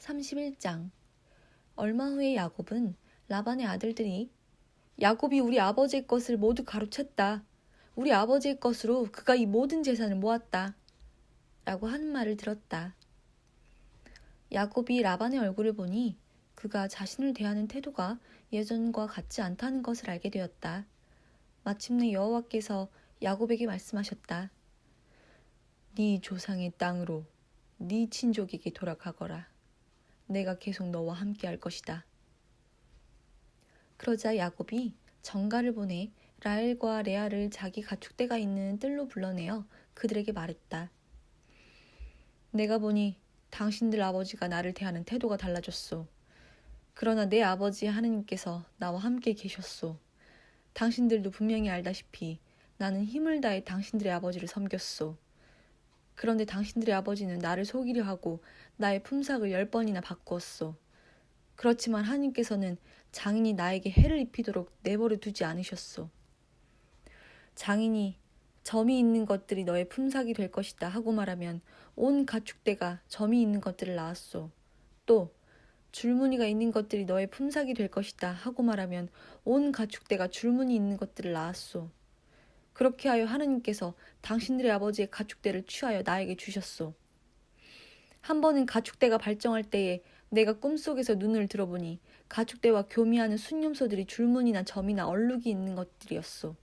31장. 얼마 후에 야곱은 라반의 아들들이 야곱이 우리 아버지의 것을 모두 가로챘다. 우리 아버지의 것으로 그가 이 모든 재산을 모았다. 라고 하는 말을 들었다. 야곱이 라반의 얼굴을 보니 그가 자신을 대하는 태도가 예전과 같지 않다는 것을 알게 되었다. 마침내 여호와께서 야곱에게 말씀하셨다. 네 조상의 땅으로 네 친족에게 돌아가거라. 내가 계속 너와 함께 할 것이다. 그러자 야곱이 전가를 보내 라헬과 레아를 자기 가축대가 있는 뜰로 불러내어 그들에게 말했다. 내가 보니 당신들 아버지가 나를 대하는 태도가 달라졌소. 그러나 내 아버지 하느님께서 나와 함께 계셨소. 당신들도 분명히 알다시피 나는 힘을 다해 당신들의 아버지를 섬겼소. 그런데 당신들의 아버지는 나를 속이려 하고 나의 품삯을 10번이나 바꾸었소. 그렇지만 하나님께서는 장인이 나에게 해를 입히도록 내버려 두지 않으셨소. 장인이 점이 있는 것들이 너의 품삯이 될 것이다 하고 말하면 온 가축대가 점이 있는 것들을 낳았소. 또 줄무늬가 있는 것들이 너의 품삯이 될 것이다 하고 말하면 온 가축대가 줄무늬 있는 것들을 낳았소. 그렇게 하여 하느님께서 당신들의 아버지의 가축대를 취하여 나에게 주셨소. 한 번은 가축대가 발정할 때에 내가 꿈속에서 눈을 들어보니 가축대와 교미하는 순념소들이 줄무늬나 점이나 얼룩이 있는 것들이었소.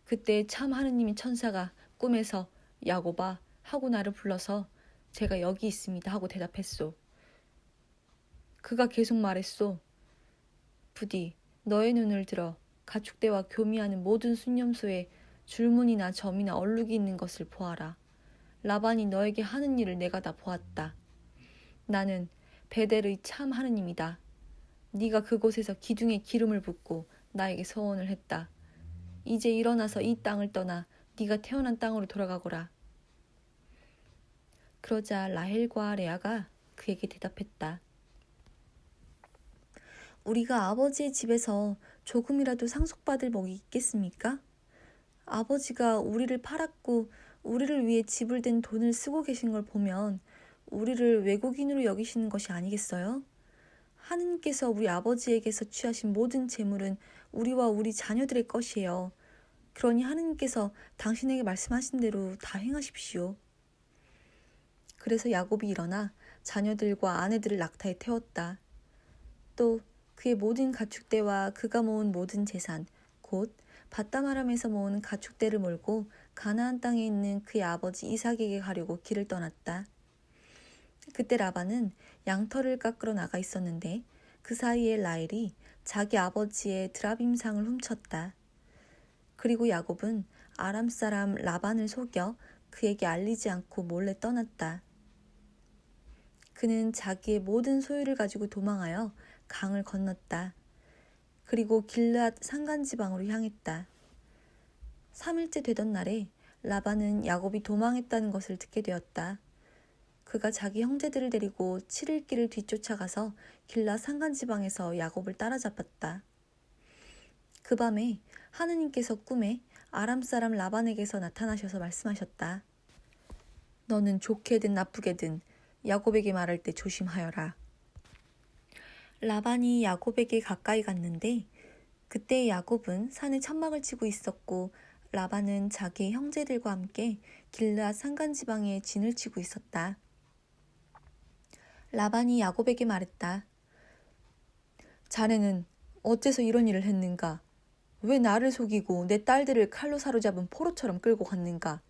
그때 참 하느님의 천사가 꿈에서 야곱아 하고 나를 불러서 제가 여기 있습니다 하고 대답했소. 그가 계속 말했소. 부디 너의 눈을 들어 가축대와 교미하는 모든 순념소에 줄무늬나 점이나 얼룩이 있는 것을 보아라. 라반이 너에게 하는 일을 내가 다 보았다. 나는 베델의 참 하느님이다. 네가 그곳에서 기둥에 기름을 붓고 나에게 서원을 했다. 이제 일어나서 이 땅을 떠나 네가 태어난 땅으로 돌아가거라. 그러자 라헬과 레아가 그에게 대답했다. 우리가 아버지의 집에서 조금이라도 상속받을 복이 있겠습니까? 아버지가 우리를 팔았고 우리를 위해 집을 댄 돈을 쓰고 계신 걸 보면 우리를 외국인으로 여기시는 것이 아니겠어요? 하느님께서 우리 아버지에게서 취하신 모든 재물은 우리와 우리 자녀들의 것이에요. 그러니 하느님께서 당신에게 말씀하신 대로 다 행하십시오. 그래서 야곱이 일어나 자녀들과 아내들을 낙타에 태웠다. 또 그의 모든 가축대와 그가 모은 모든 재산, 곧 밧다마람에서 모은 가축대를 몰고 가나안 땅에 있는 그의 아버지 이삭에게 가려고 길을 떠났다. 그때 라반은 양털을 깎으러 나가 있었는데 그 사이에 라헬이 자기 아버지의 드라빔상을 훔쳤다. 그리고 야곱은 아람 사람 라반을 속여 그에게 알리지 않고 몰래 떠났다. 그는 자기의 모든 소유를 가지고 도망하여 강을 건넜다. 그리고 길르앗 산간지방으로 향했다. 3일째 되던 날에 라반은 야곱이 도망했다는 것을 듣게 되었다. 그가 자기 형제들을 데리고 7일 길을 뒤쫓아가서 길르앗 산간지방에서 야곱을 따라잡았다. 그 밤에 하느님께서 꿈에 아람 사람 라반에게서 나타나셔서 말씀하셨다. 너는 좋게든 나쁘게든 야곱에게 말할 때 조심하여라. 라반이 야곱에게 가까이 갔는데 그때 야곱은 산에 천막을 치고 있었고 라반은 자기 형제들과 함께 길르앗 산간지방에 진을 치고 있었다. 라반이 야곱에게 말했다. 자네는 어째서 이런 일을 했는가? 왜 나를 속이고 내 딸들을 칼로 사로잡은 포로처럼 끌고 갔는가?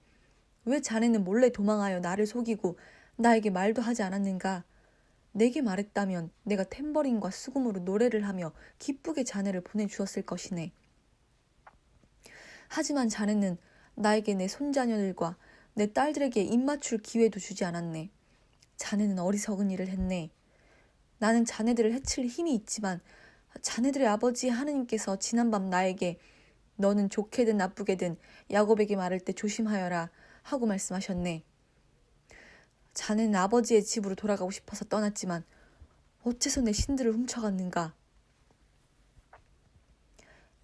왜 자네는 몰래 도망하여 나를 속이고 나에게 말도 하지 않았는가? 내게 말했다면 내가 탬버린과 수금으로 노래를 하며 기쁘게 자네를 보내주었을 것이네. 하지만 자네는 나에게 내 손자녀들과 내 딸들에게 입맞출 기회도 주지 않았네. 자네는 어리석은 일을 했네. 나는 자네들을 해칠 힘이 있지만 자네들의 아버지 하느님께서 지난밤 나에게 너는 좋게든 나쁘게든 야곱에게 말할 때 조심하여라 하고 말씀하셨네. 자네는 아버지의 집으로 돌아가고 싶어서 떠났지만 어째서 내 신들을 훔쳐갔는가?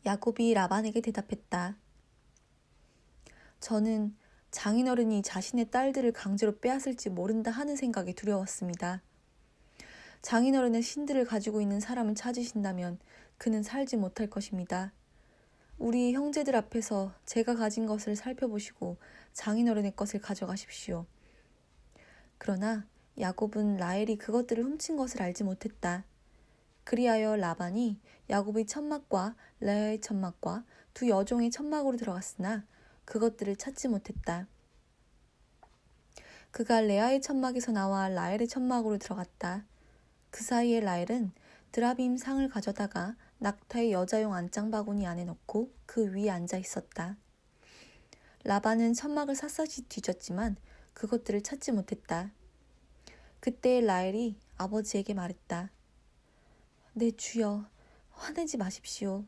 야곱이 라반에게 대답했다. 저는 장인어른이 자신의 딸들을 강제로 빼앗을지 모른다 하는 생각이 두려웠습니다. 장인어른의 신들을 가지고 있는 사람을 찾으신다면 그는 살지 못할 것입니다. 우리 형제들 앞에서 제가 가진 것을 살펴보시고 장인어른의 것을 가져가십시오. 그러나 야곱은 라헬이 그것들을 훔친 것을 알지 못했다. 그리하여 라반이 야곱의 천막과 레아의 천막과 두 여종의 천막으로 들어갔으나 그것들을 찾지 못했다. 그가 레아의 천막에서 나와 라헬의 천막으로 들어갔다. 그 사이에 라헬은 드라빔 상을 가져다가 낙타의 여자용 안장 바구니 안에 넣고 그 위에 앉아 있었다. 라반은 천막을 샅샅이 뒤졌지만 그것들을 찾지 못했다. 그때 라헬이 아버지에게 말했다. 내 주여, 화내지 마십시오.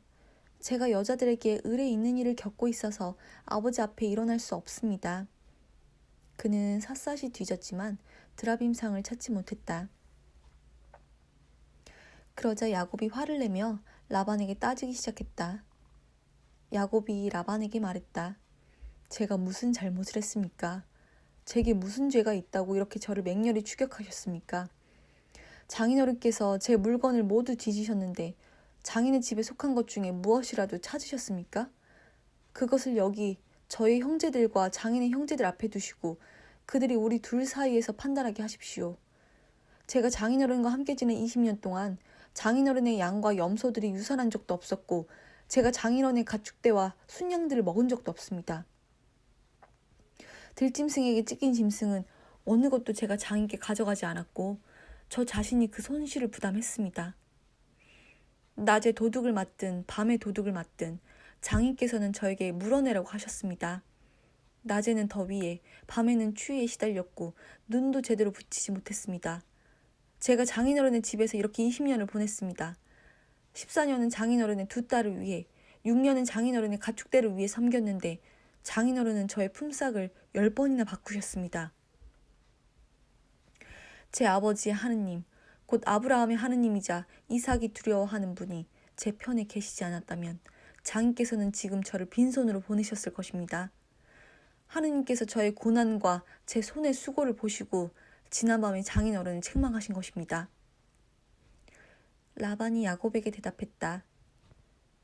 제가 여자들에게 을에 있는 일을 겪고 있어서 아버지 앞에 일어날 수 없습니다. 그는 샅샅이 뒤졌지만 드라빔상을 찾지 못했다. 그러자 야곱이 화를 내며 라반에게 따지기 시작했다. 야곱이 라반에게 말했다. 제가 무슨 잘못을 했습니까? 제게 무슨 죄가 있다고 이렇게 저를 맹렬히 추격하셨습니까? 장인어른께서 제 물건을 모두 뒤지셨는데 장인의 집에 속한 것 중에 무엇이라도 찾으셨습니까? 그것을 여기 저희 형제들과 장인의 형제들 앞에 두시고 그들이 우리 둘 사이에서 판단하게 하십시오. 제가 장인어른과 함께 지낸 20년 동안 장인어른의 양과 염소들이 유산한 적도 없었고 제가 장인어른의 가축대와 순양들을 먹은 적도 없습니다. 들짐승에게 찢긴 짐승은 어느 것도 제가 장인께 가져가지 않았고 저 자신이 그 손실을 부담했습니다. 낮에 도둑을 맞든 밤에 도둑을 맞든 장인께서는 저에게 물어내라고 하셨습니다. 낮에는 더위에 밤에는 추위에 시달렸고 눈도 제대로 붙이지 못했습니다. 제가 장인어른의 집에서 이렇게 20년을 보냈습니다. 14년은 장인어른의 두 딸을 위해 6년은 장인어른의 가축대를 위해 섬겼는데 장인어른은 저의 품삯을 10번이나 바꾸셨습니다. 제 아버지의 하느님, 곧 아브라함의 하느님이자 이삭이 두려워하는 분이 제 편에 계시지 않았다면 장인께서는 지금 저를 빈손으로 보내셨을 것입니다. 하느님께서 저의 고난과 제 손의 수고를 보시고 지난밤에 장인어른을 책망하신 것입니다. 라반이 야곱에게 대답했다.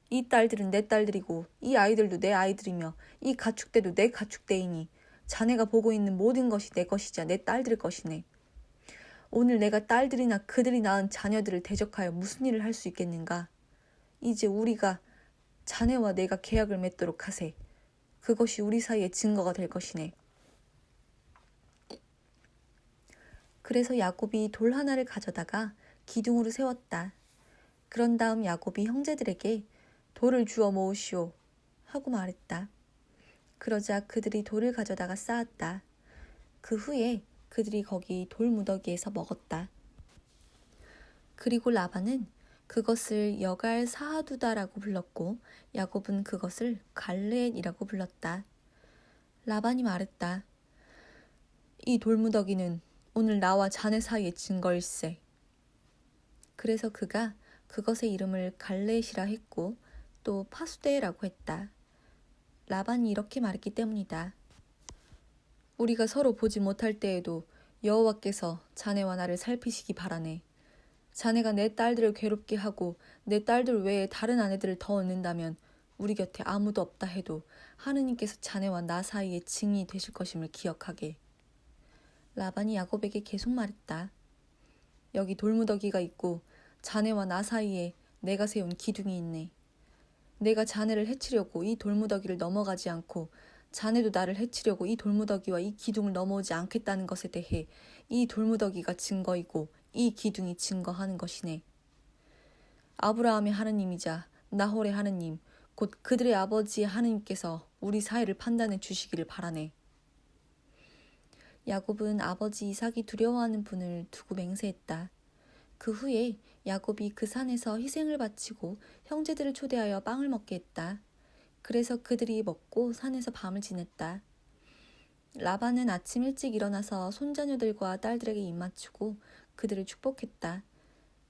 이 딸들은 내 딸들이고 이 아이들도 내 아이들이며 이 가축대도 내 가축대이니 자네가 보고 있는 모든 것이 내 것이자 내 딸들 것이네. 오늘 내가 딸들이나 그들이 낳은 자녀들을 대적하여 무슨 일을 할 수 있겠는가? 이제 우리가 자네와 내가 계약을 맺도록 하세. 그것이 우리 사이의 증거가 될 것이네. 그래서 야곱이 돌 하나를 가져다가 기둥으로 세웠다. 그런 다음 야곱이 형제들에게 돌을 주워 모으시오 하고 말했다. 그러자 그들이 돌을 가져다가 쌓았다. 그 후에 그들이 거기 돌무더기에서 먹었다. 그리고 라반은 그것을 여갈 사하두다라고 불렀고 야곱은 그것을 갈레엘이라고 불렀다. 라반이 말했다. 이 돌무더기는 오늘 나와 자네 사이의 증거일세. 그래서 그가 그것의 이름을 갈레엘이라 했고 또 파수데라고 했다. 라반이 이렇게 말했기 때문이다. 우리가 서로 보지 못할 때에도 여호와께서 자네와 나를 살피시기 바라네. 자네가 내 딸들을 괴롭게 하고 내 딸들 외에 다른 아내들을 더 얻는다면 우리 곁에 아무도 없다 해도 하느님께서 자네와 나 사이에 증인이 되실 것임을 기억하게. 라반이 야곱에게 계속 말했다. 여기 돌무더기가 있고 자네와 나 사이에 내가 세운 기둥이 있네. 내가 자네를 해치려고 이 돌무더기를 넘어가지 않고 자네도 나를 해치려고 이 돌무더기와 이 기둥을 넘어오지 않겠다는 것에 대해 이 돌무더기가 증거이고 이 기둥이 증거하는 것이네. 아브라함의 하느님이자 나홀의 하느님, 곧 그들의 아버지의 하느님께서 우리 사이를 판단해 주시기를 바라네. 야곱은 아버지 이삭이 두려워하는 분을 두고 맹세했다. 그 후에 야곱이 그 산에서 희생을 바치고 형제들을 초대하여 빵을 먹게 했다. 그래서 그들이 먹고 산에서 밤을 지냈다. 라반은 아침 일찍 일어나서 손자녀들과 딸들에게 입맞추고 그들을 축복했다.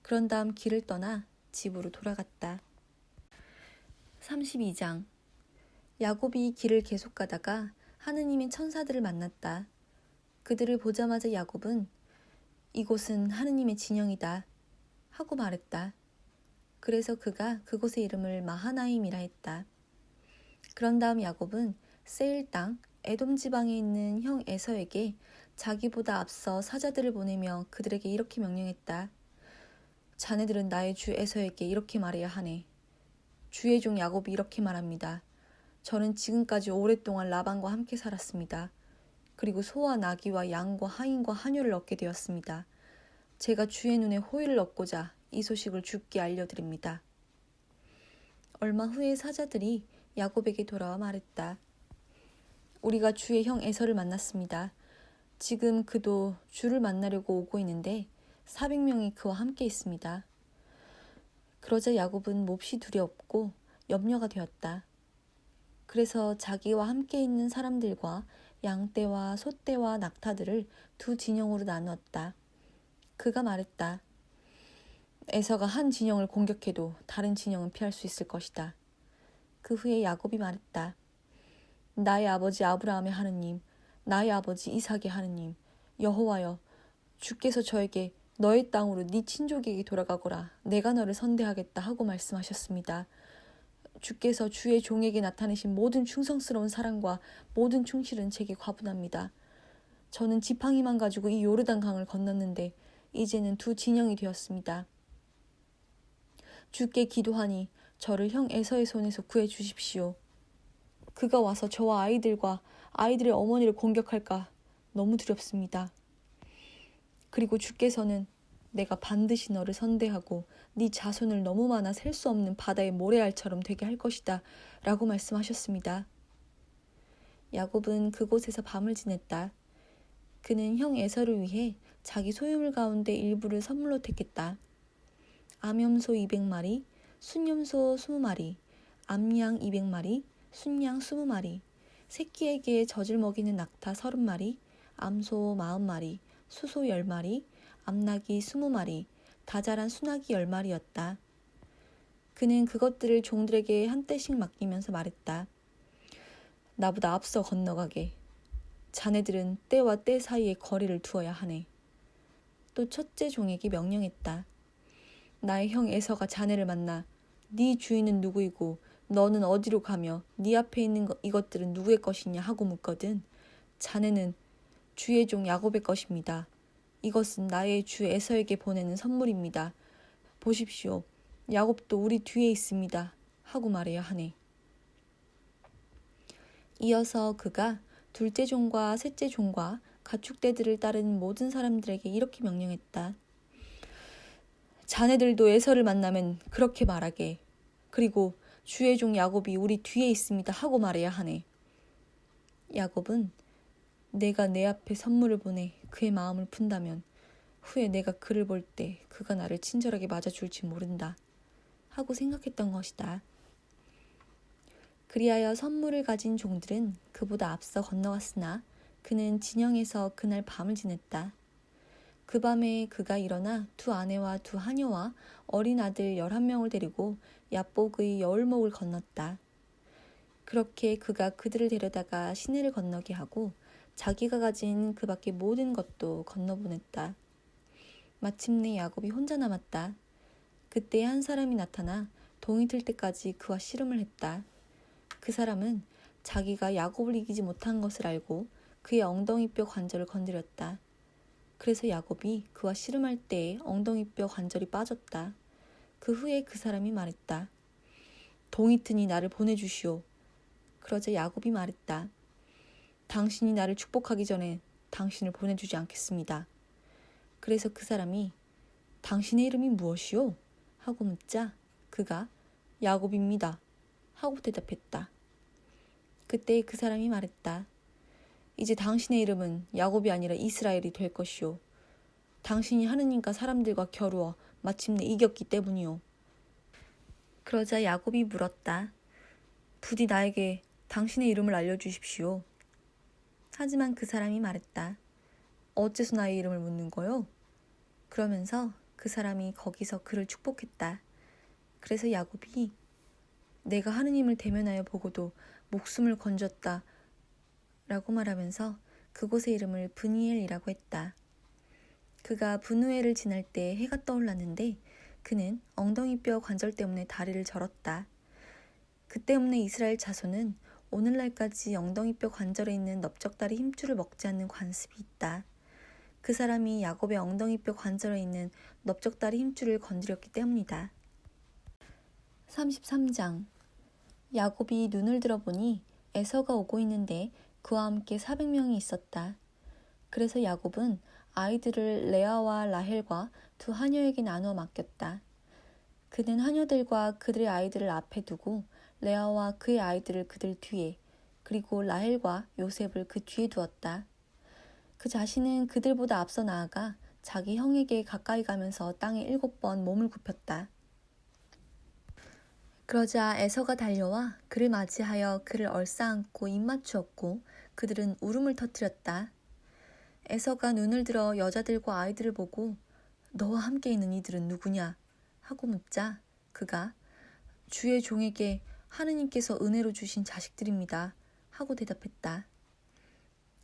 그런 다음 길을 떠나 집으로 돌아갔다. 32장. 야곱이 길을 계속 가다가 하느님의 천사들을 만났다. 그들을 보자마자 야곱은 이곳은 하느님의 진영이다. 하고 말했다. 그래서 그가 그곳의 이름을 마하나임이라 했다. 그런 다음 야곱은 세일 땅 에돔 지방에 있는 형 에서에게 자기보다 앞서 사자들을 보내며 그들에게 이렇게 명령했다. 자네들은 나의 주 에서에게 이렇게 말해야 하네. 주의 종 야곱이 이렇게 말합니다. 저는 지금까지 오랫동안 라반과 함께 살았습니다. 그리고 소와 나귀와 양과 하인과 하녀를 얻게 되었습니다. 제가 주의 눈에 호의를 얻고자 이 소식을 주께 알려드립니다. 얼마 후에 사자들이 야곱에게 돌아와 말했다. 우리가 주의 형 에서를 만났습니다. 지금 그도 주를 만나려고 오고 있는데 400명이 그와 함께 있습니다. 그러자 야곱은 몹시 두렵고 염려가 되었다. 그래서 자기와 함께 있는 사람들과 양떼와 소떼와 낙타들을 두 진영으로 나누었다. 그가 말했다. 에서가 한 진영을 공격해도 다른 진영은 피할 수 있을 것이다. 그 후에 야곱이 말했다. 나의 아버지 아브라함의 하느님, 나의 아버지 이삭의 하느님, 여호와여, 주께서 저에게 너의 땅으로 네 친족에게 돌아가거라. 내가 너를 선대하겠다 하고 말씀하셨습니다. 주께서 주의 종에게 나타내신 모든 충성스러운 사랑과 모든 충실은 제게 과분합니다. 저는 지팡이만 가지고 이 요르단 강을 건넜는데 이제는 두 진영이 되었습니다. 주께 기도하니 저를 형 에서의 손에서 구해 주십시오. 그가 와서 저와 아이들과 아이들의 어머니를 공격할까 너무 두렵습니다. 그리고 주께서는 내가 반드시 너를 선대하고 네 자손을 너무 많아 셀 수 없는 바다의 모래알처럼 되게 할 것이다 라고 말씀하셨습니다. 야곱은 그곳에서 밤을 지냈다. 그는 형 에서를 위해 자기 소유물 가운데 일부를 선물로 택했다. 암염소 200마리, 순염소 20마리, 암양 200마리, 순양 20마리, 새끼에게 젖을 먹이는 낙타 30마리, 암소 40마리, 수소 10마리, 암나귀 20마리, 다 자란 수나귀 10마리였다. 그는 그것들을 종들에게 한 떼씩 맡기면서 말했다. 나보다 앞서 건너가게. 자네들은 때와 때 사이에 거리를 두어야 하네. 또 첫째 종에게 명령했다. 나의 형 에서가 자네를 만나 네 주인은 누구이고 너는 어디로 가며 네 앞에 있는 이것들은 누구의 것이냐 하고 묻거든. 자네는 주의 종 야곱의 것입니다. 이것은 나의 주 에서에게 보내는 선물입니다. 보십시오. 야곱도 우리 뒤에 있습니다. 하고 말해야 하네. 이어서 그가 둘째 종과 셋째 종과 가축대들을 따르는 모든 사람들에게 이렇게 명령했다. 자네들도 에서를 만나면 그렇게 말하게. 그리고 주의 종 야곱이 우리 뒤에 있습니다 하고 말해야 하네. 야곱은 내가 내 앞에 선물을 보내 그의 마음을 푼다면 후에 내가 그를 볼 때 그가 나를 친절하게 맞아줄지 모른다 하고 생각했던 것이다. 그리하여 선물을 가진 종들은 그보다 앞서 건너갔으나 그는 진영에서 그날 밤을 지냈다. 그 밤에 그가 일어나 두 아내와 두 하녀와 어린 아들 11명을 데리고 야복의 여울목을 건넜다. 그렇게 그가 그들을 데려다가 시내를 건너게 하고 자기가 가진 그 밖의 모든 것도 건너보냈다. 마침내 야곱이 혼자 남았다. 그때 한 사람이 나타나 동이 틀 때까지 그와 씨름을 했다. 그 사람은 자기가 야곱을 이기지 못한 것을 알고 그의 엉덩이뼈 관절을 건드렸다. 그래서 야곱이 그와 씨름할 때에 엉덩이뼈 관절이 빠졌다. 그 후에 그 사람이 말했다. 동이 트니 나를 보내주시오. 그러자 야곱이 말했다. 당신이 나를 축복하기 전에 당신을 보내주지 않겠습니다. 그래서 그 사람이 당신의 이름이 무엇이오? 하고 묻자 그가 야곱입니다. 하고 대답했다. 그때 그 사람이 말했다. 이제 당신의 이름은 야곱이 아니라 이스라엘이 될 것이오. 당신이 하느님과 사람들과 겨루어 마침내 이겼기 때문이오. 그러자 야곱이 물었다. 부디 나에게 당신의 이름을 알려주십시오. 하지만 그 사람이 말했다. 어째서 나의 이름을 묻는 거요? 그러면서 그 사람이 거기서 그를 축복했다. 그래서 야곱이 내가 하느님을 대면하여 보고도 목숨을 건졌다 라고 말하면서 그곳의 이름을 브니엘이라고 했다. 그가 브누엘을 지날 때 해가 떠올랐는데 그는 엉덩이뼈 관절 때문에 다리를 절었다. 그 때문에 이스라엘 자손은 오늘날까지 엉덩이뼈 관절에 있는 넓적다리 힘줄을 먹지 않는 관습이 있다. 그 사람이 야곱의 엉덩이뼈 관절에 있는 넓적다리 힘줄을 건드렸기 때문이다. 33장. 야곱이 눈을 들어보니 에서가 오고 있는데 그와 함께 400명이 있었다. 그래서 야곱은 아이들을 레아와 라헬과 두 하녀에게 나누어 맡겼다. 그는 하녀들과 그들의 아이들을 앞에 두고 레아와 그의 아이들을 그들 뒤에, 그리고 라헬과 요셉을 그 뒤에 두었다. 그 자신은 그들보다 앞서 나아가 자기 형에게 가까이 가면서 땅에 7번 몸을 굽혔다. 그러자 에서가 달려와 그를 맞이하여 그를 얼싸안고 입맞추었고 그들은 울음을 터뜨렸다. 에서가 눈을 들어 여자들과 아이들을 보고 너와 함께 있는 이들은 누구냐 하고 묻자 그가 주의 종에게 하느님께서 은혜로 주신 자식들입니다 하고 대답했다.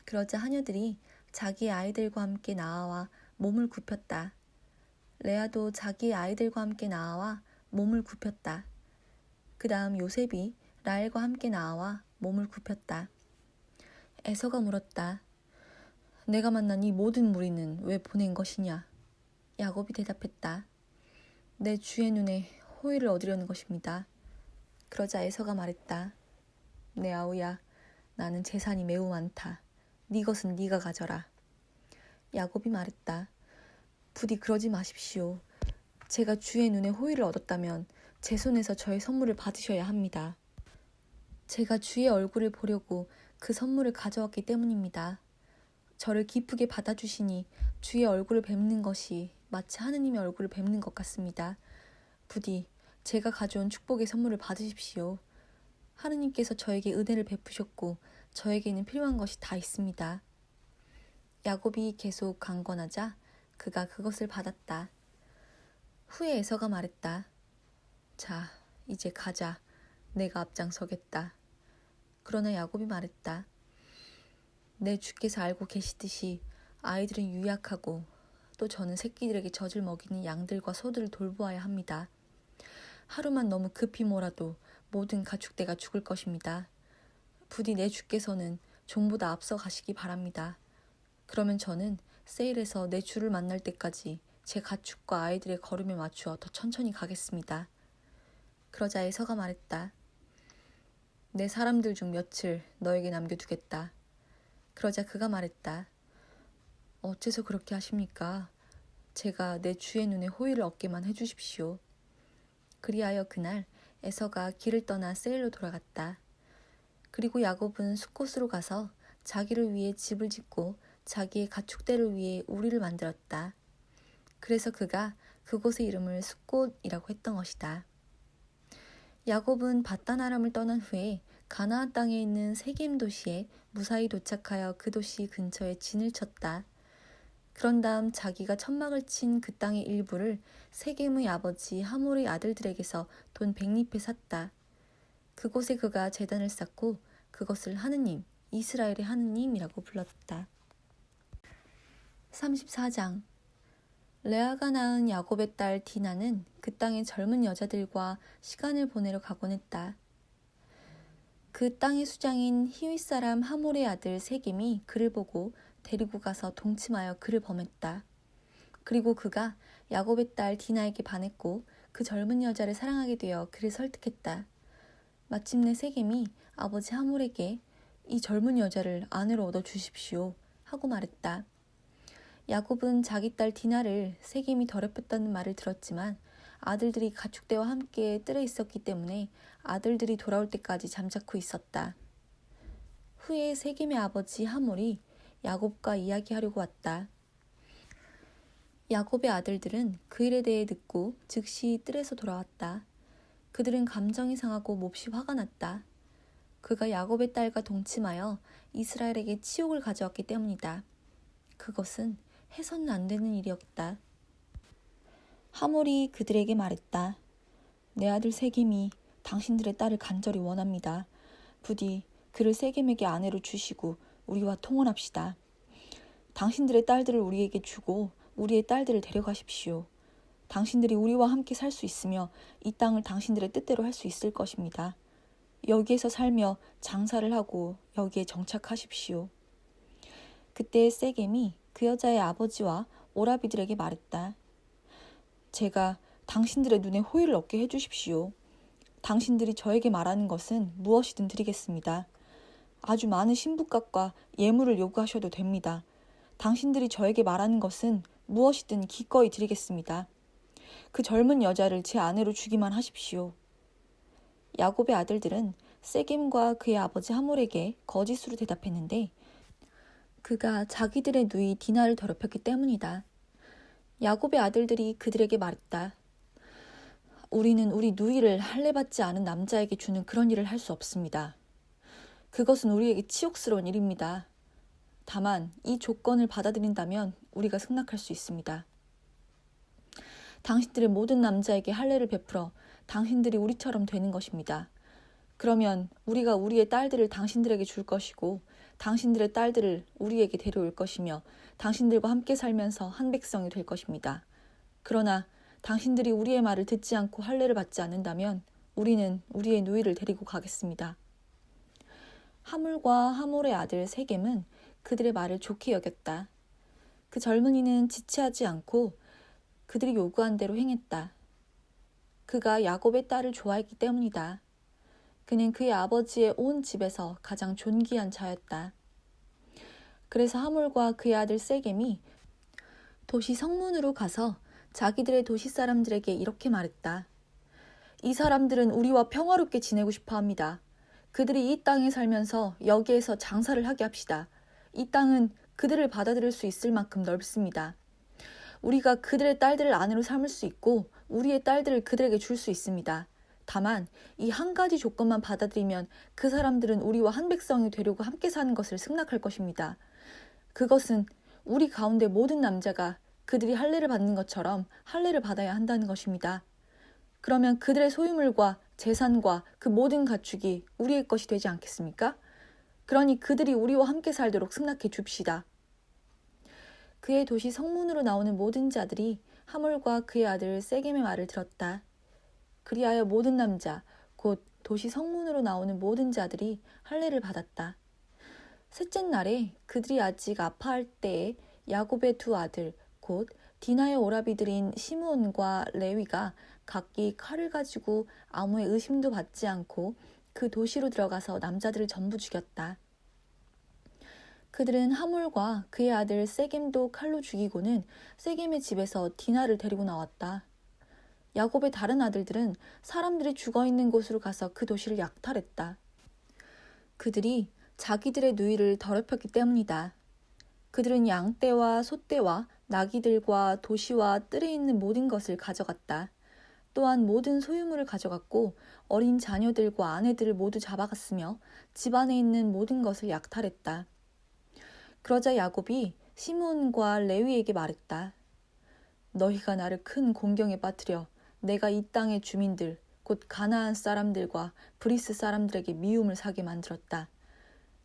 그러자 하녀들이 자기의 아이들과 함께 나아와 몸을 굽혔다. 레아도 자기의 아이들과 함께 나아와 몸을 굽혔다. 그 다음 요셉이 라헬과 함께 나와 몸을 굽혔다. 에서가 물었다. 내가 만난 이 모든 무리는 왜 보낸 것이냐? 야곱이 대답했다. 내 주의 눈에 호의를 얻으려는 것입니다. 그러자 에서가 말했다. 내 아우야, 나는 재산이 매우 많다. 네 것은 네가 가져라. 야곱이 말했다. 부디 그러지 마십시오. 제가 주의 눈에 호의를 얻었다면 제 손에서 저의 선물을 받으셔야 합니다. 제가 주의 얼굴을 보려고 그 선물을 가져왔기 때문입니다. 저를 기쁘게 받아주시니 주의 얼굴을 뵙는 것이 마치 하느님의 얼굴을 뵙는 것 같습니다. 부디 제가 가져온 축복의 선물을 받으십시오. 하느님께서 저에게 은혜를 베푸셨고 저에게는 필요한 것이 다 있습니다. 야곱이 계속 강권하자 그가 그것을 받았다. 후에 에서가 말했다. 자, 이제 가자. 내가 앞장서겠다. 그러나 야곱이 말했다. 내 주께서 알고 계시듯이 아이들은 유약하고 또 저는 새끼들에게 젖을 먹이는 양들과 소들을 돌보아야 합니다. 하루만 너무 급히 몰아도 모든 가축대가 죽을 것입니다. 부디 내 주께서는 종보다 앞서 가시기 바랍니다. 그러면 저는 세일에서 내 주를 만날 때까지 제 가축과 아이들의 걸음에 맞추어 더 천천히 가겠습니다. 그러자 에서가 말했다. 내 사람들 중 며칠 너에게 남겨두겠다. 그러자 그가 말했다. 어째서 그렇게 하십니까? 제가 내 주의 눈에 호의를 얻게만 해주십시오. 그리하여 그날 에서가 길을 떠나 세일로 돌아갔다. 그리고 야곱은 숫곳으로 가서 자기를 위해 집을 짓고 자기의 가축대를 위해 우리를 만들었다. 그래서 그가 그곳의 이름을 숫곳이라고 했던 것이다. 야곱은 밧단 아람을 떠난 후에 가나안 땅에 있는 세겜 도시에 무사히 도착하여 그 도시 근처에 진을 쳤다. 그런 다음 자기가 천막을 친 그 땅의 일부를 세겜의 아버지 하몰의 아들들에게서 돈 100립에 샀다. 그곳에 그가 제단을 쌓고 그것을 하느님, 이스라엘의 하느님이라고 불렀다. 34장. 레아가 낳은 야곱의 딸 디나는 그 땅의 젊은 여자들과 시간을 보내러 가곤 했다. 그 땅의 수장인 히윗 사람 하몰의 아들 세겜이 그를 보고 데리고 가서 동침하여 그를 범했다. 그리고 그가 야곱의 딸 디나에게 반했고 그 젊은 여자를 사랑하게 되어 그를 설득했다. 마침내 세겜이 아버지 하몰에게 이 젊은 여자를 아내로 얻어 주십시오 하고 말했다. 야곱은 자기 딸 디나를 세겜이 더럽혔다는 말을 들었지만 아들들이 가축대와 함께 뜰에 있었기 때문에 아들들이 돌아올 때까지 잠자코 있었다. 후에 세겜의 아버지 하몰이 야곱과 이야기하려고 왔다. 야곱의 아들들은 그 일에 대해 듣고 즉시 뜰에서 돌아왔다. 그들은 감정이 상하고 몹시 화가 났다. 그가 야곱의 딸과 동침하여 이스라엘에게 치욕을 가져왔기 때문이다. 그것은 해서는 안 되는 일이었다. 하몰이 그들에게 말했다. 내 아들 세겜이 당신들의 딸을 간절히 원합니다. 부디 그를 세겜에게 아내로 주시고 우리와 통혼합시다. 당신들의 딸들을 우리에게 주고 우리의 딸들을 데려가십시오. 당신들이 우리와 함께 살 수 있으며 이 땅을 당신들의 뜻대로 할 수 있을 것입니다. 여기에서 살며 장사를 하고 여기에 정착하십시오. 그때 세겜이 그 여자의 아버지와 오라비들에게 말했다. 제가 당신들의 눈에 호의를 얻게 해주십시오. 당신들이 저에게 말하는 것은 무엇이든 드리겠습니다. 아주 많은 신부값과 예물을 요구하셔도 됩니다. 당신들이 저에게 말하는 것은 무엇이든 기꺼이 드리겠습니다. 그 젊은 여자를 제 아내로 주기만 하십시오. 야곱의 아들들은 세겜과 그의 아버지 하몰에게 거짓으로 대답했는데 그가 자기들의 누이 디나를 더럽혔기 때문이다. 야곱의 아들들이 그들에게 말했다. 우리는 우리 누이를 할례받지 않은 남자에게 주는 그런 일을 할 수 없습니다. 그것은 우리에게 치욕스러운 일입니다. 다만 이 조건을 받아들인다면 우리가 승낙할 수 있습니다. 당신들의 모든 남자에게 할례를 베풀어 당신들이 우리처럼 되는 것입니다. 그러면 우리가 우리의 딸들을 당신들에게 줄 것이고 당신들의 딸들을 우리에게 데려올 것이며 당신들과 함께 살면서 한 백성이 될 것입니다. 그러나 당신들이 우리의 말을 듣지 않고 할례를 받지 않는다면 우리는 우리의 누이를 데리고 가겠습니다. 하물과 하몰의 아들 세겜은 그들의 말을 좋게 여겼다. 그 젊은이는 지체하지 않고 그들이 요구한 대로 행했다. 그가 야곱의 딸을 좋아했기 때문이다. 그는 그의 아버지의 온 집에서 가장 존귀한 자였다. 그래서 하몰과 그의 아들 세겜이 도시 성문으로 가서 자기들의 도시 사람들에게 이렇게 말했다. 이 사람들은 우리와 평화롭게 지내고 싶어 합니다. 그들이 이 땅에 살면서 여기에서 장사를 하게 합시다. 이 땅은 그들을 받아들일 수 있을 만큼 넓습니다. 우리가 그들의 딸들을 아내로 삼을 수 있고 우리의 딸들을 그들에게 줄 수 있습니다. 다만 이 한 가지 조건만 받아들이면 그 사람들은 우리와 한 백성이 되려고 함께 사는 것을 승낙할 것입니다. 그것은 우리 가운데 모든 남자가 그들이 할례를 받는 것처럼 할례를 받아야 한다는 것입니다. 그러면 그들의 소유물과 재산과 그 모든 가축이 우리의 것이 되지 않겠습니까? 그러니 그들이 우리와 함께 살도록 승낙해 줍시다. 그의 도시 성문으로 나오는 모든 자들이 하몰과 그의 아들 세겜의 말을 들었다. 그리하여 모든 남자, 곧 도시 성문으로 나오는 모든 자들이 할례를 받았다. 셋째 날에 그들이 아직 아파할 때에 야곱의 두 아들, 곧 디나의 오라비들인 시므온과 레위가 각기 칼을 가지고 아무의 의심도 받지 않고 그 도시로 들어가서 남자들을 전부 죽였다. 그들은 하몰과 그의 아들 세겜도 칼로 죽이고는 세겜의 집에서 디나를 데리고 나왔다. 야곱의 다른 아들들은 사람들이 죽어있는 곳으로 가서 그 도시를 약탈했다. 그들이 자기들의 누이를 더럽혔기 때문이다. 그들은 양떼와 소떼와 나귀들과 도시와 뜰에 있는 모든 것을 가져갔다. 또한 모든 소유물을 가져갔고 어린 자녀들과 아내들을 모두 잡아갔으며 집 안에 있는 모든 것을 약탈했다. 그러자 야곱이 시므온과 레위에게 말했다. 너희가 나를 큰 공경에 빠뜨려 내가 이 땅의 주민들 곧 가나안 사람들과 브리스 사람들에게 미움을 사게 만들었다.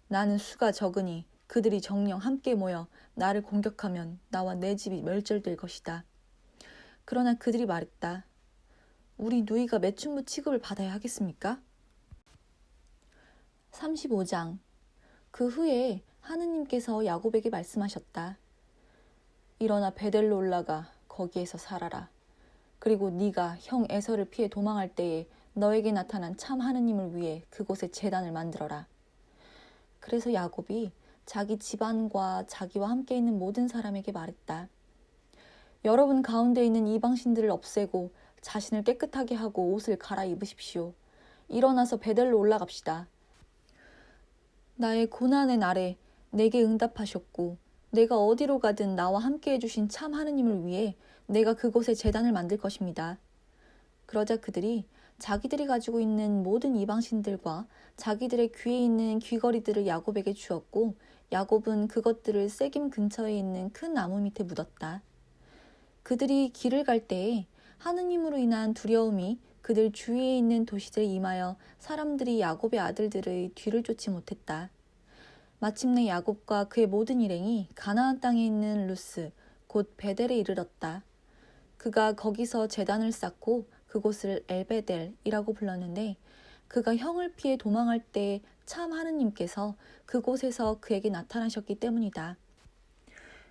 나는 수가 적으니 그들이 정령 함께 모여 나를 공격하면 나와 내 집이 멸절될 것이다. 그러나 그들이 말했다. 우리 누이가 매춘부 취급을 받아야 하겠습니까? 35장. 그 후에 하느님께서 야곱에게 말씀하셨다. 일어나 베델로 올라가 거기에서 살아라. 그리고 네가 형 에서를 피해 도망할 때에 너에게 나타난 참 하느님을 위해 그곳에 제단을 만들어라. 그래서 야곱이 자기 집안과 자기와 함께 있는 모든 사람에게 말했다. 여러분 가운데 있는 이방신들을 없애고 자신을 깨끗하게 하고 옷을 갈아입으십시오. 일어나서 베델로 올라갑시다. 나의 고난의 날에 내게 응답하셨고 내가 어디로 가든 나와 함께 해주신 참 하느님을 위해 내가 그곳에 제단을 만들 것입니다. 그러자 그들이 자기들이 가지고 있는 모든 이방신들과 자기들의 귀에 있는 귀걸이들을 야곱에게 주었고 야곱은 그것들을 세김 근처에 있는 큰 나무 밑에 묻었다. 그들이 길을 갈 때에 하느님으로 인한 두려움이 그들 주위에 있는 도시들에 임하여 사람들이 야곱의 아들들의 뒤를 쫓지 못했다. 마침내 야곱과 그의 모든 일행이 가나안 땅에 있는 루스 곧 베델에 이르렀다. 그가 거기서 제단을 쌓고 그곳을 엘베델이라고 불렀는데 그가 형을 피해 도망할 때 참 하느님께서 그곳에서 그에게 나타나셨기 때문이다.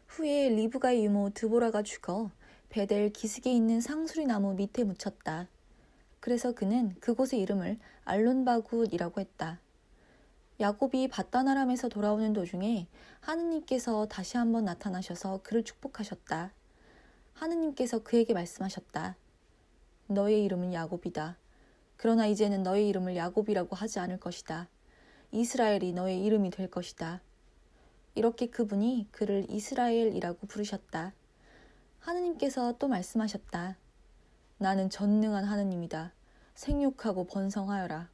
후에 리브가의 유모 드보라가 죽어 베델 기슭에 있는 상수리 나무 밑에 묻혔다. 그래서 그는 그곳의 이름을 알론바굿이라고 했다. 야곱이 밧단 아람에서 돌아오는 도중에 하느님께서 다시 한번 나타나셔서 그를 축복하셨다. 하느님께서 그에게 말씀하셨다. 너의 이름은 야곱이다. 그러나 이제는 너의 이름을 야곱이라고 하지 않을 것이다. 이스라엘이 너의 이름이 될 것이다. 이렇게 그분이 그를 이스라엘이라고 부르셨다. 하느님께서 또 말씀하셨다. 나는 전능한 하느님이다. 생육하고 번성하여라.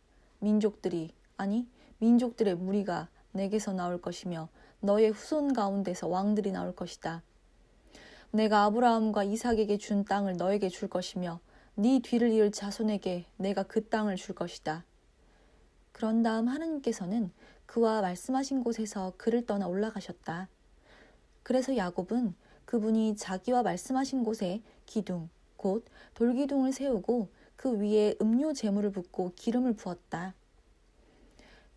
민족들의 무리가 내게서 나올 것이며 너의 후손 가운데서 왕들이 나올 것이다. 내가 아브라함과 이삭에게 준 땅을 너에게 줄 것이며 네 뒤를 이을 자손에게 내가 그 땅을 줄 것이다. 그런 다음 하느님께서는 그와 말씀하신 곳에서 그를 떠나 올라가셨다. 그래서 야곱은 그분이 자기와 말씀하신 곳에 기둥, 곧 돌기둥을 세우고 그 위에 음료 제물을 붓고 기름을 부었다.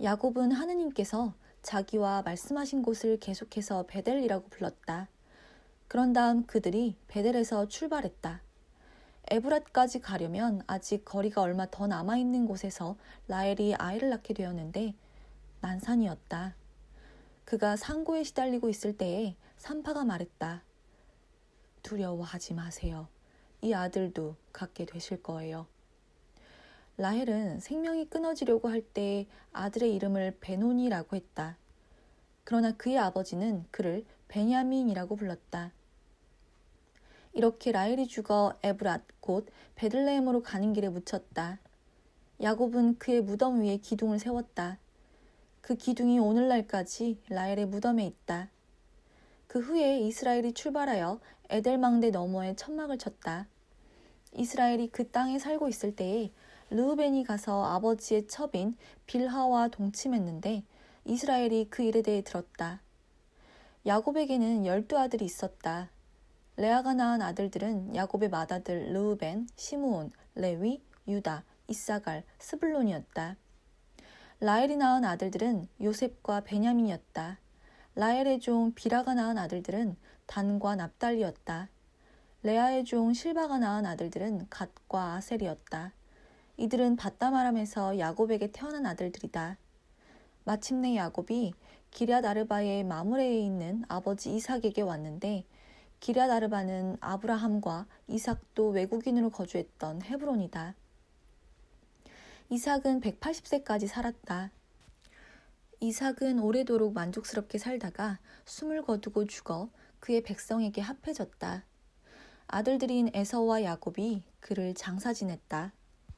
야곱은 하느님께서 자기와 말씀하신 곳을 계속해서 베델이라고 불렀다. 그런 다음 그들이 베델에서 출발했다. 에브랏까지 가려면 아직 거리가 얼마 더 남아있는 곳에서 라헬이 아이를 낳게 되었는데 난산이었다. 그가 상고에 시달리고 있을 때에 산파가 말했다. 두려워하지 마세요. 이 아들도 갖게 되실 거예요. 라헬은 생명이 끊어지려고 할 때 아들의 이름을 베노니라고 했다. 그러나 그의 아버지는 그를 베냐민이라고 불렀다. 이렇게 라헬이 죽어 에브랏 곧 베들레헴으로 가는 길에 묻혔다. 야곱은 그의 무덤 위에 기둥을 세웠다. 그 기둥이 오늘날까지 라헬의 무덤에 있다. 그 후에 이스라엘이 출발하여 에델망대 너머에 천막을 쳤다. 이스라엘이 그 땅에 살고 있을 때에 르우벤이 가서 아버지의 첩인 빌하와 동침했는데 이스라엘이 그 일에 대해 들었다. 야곱에게는 12아들이 있었다. 레아가 낳은 아들들은 야곱의 맏아들 르우벤, 시므온, 레위, 유다, 이사갈, 스불론이었다. 라헬이 낳은 아들들은 요셉과 베냐민이었다. 라헬의 종 비라가 낳은 아들들은 단과 납달리였다. 레아의 종 실바가 낳은 아들들은 갓과 아셀이었다. 이들은 밧담아람에서 야곱에게 태어난 아들들이다. 마침내 야곱이 기럇 아르바의 마므레에 있는 아버지 이삭에게 왔는데 기럇 아르바는 아브라함과 이삭도 외국인으로 거주했던 헤브론이다. 이삭은 180세까지 살았다. 이삭은 오래도록 만족스럽게 살다가 숨을 거두고 죽어 그의 백성에게 합해졌다. 아들들인 에서와 야곱이 그를 장사 지냈다.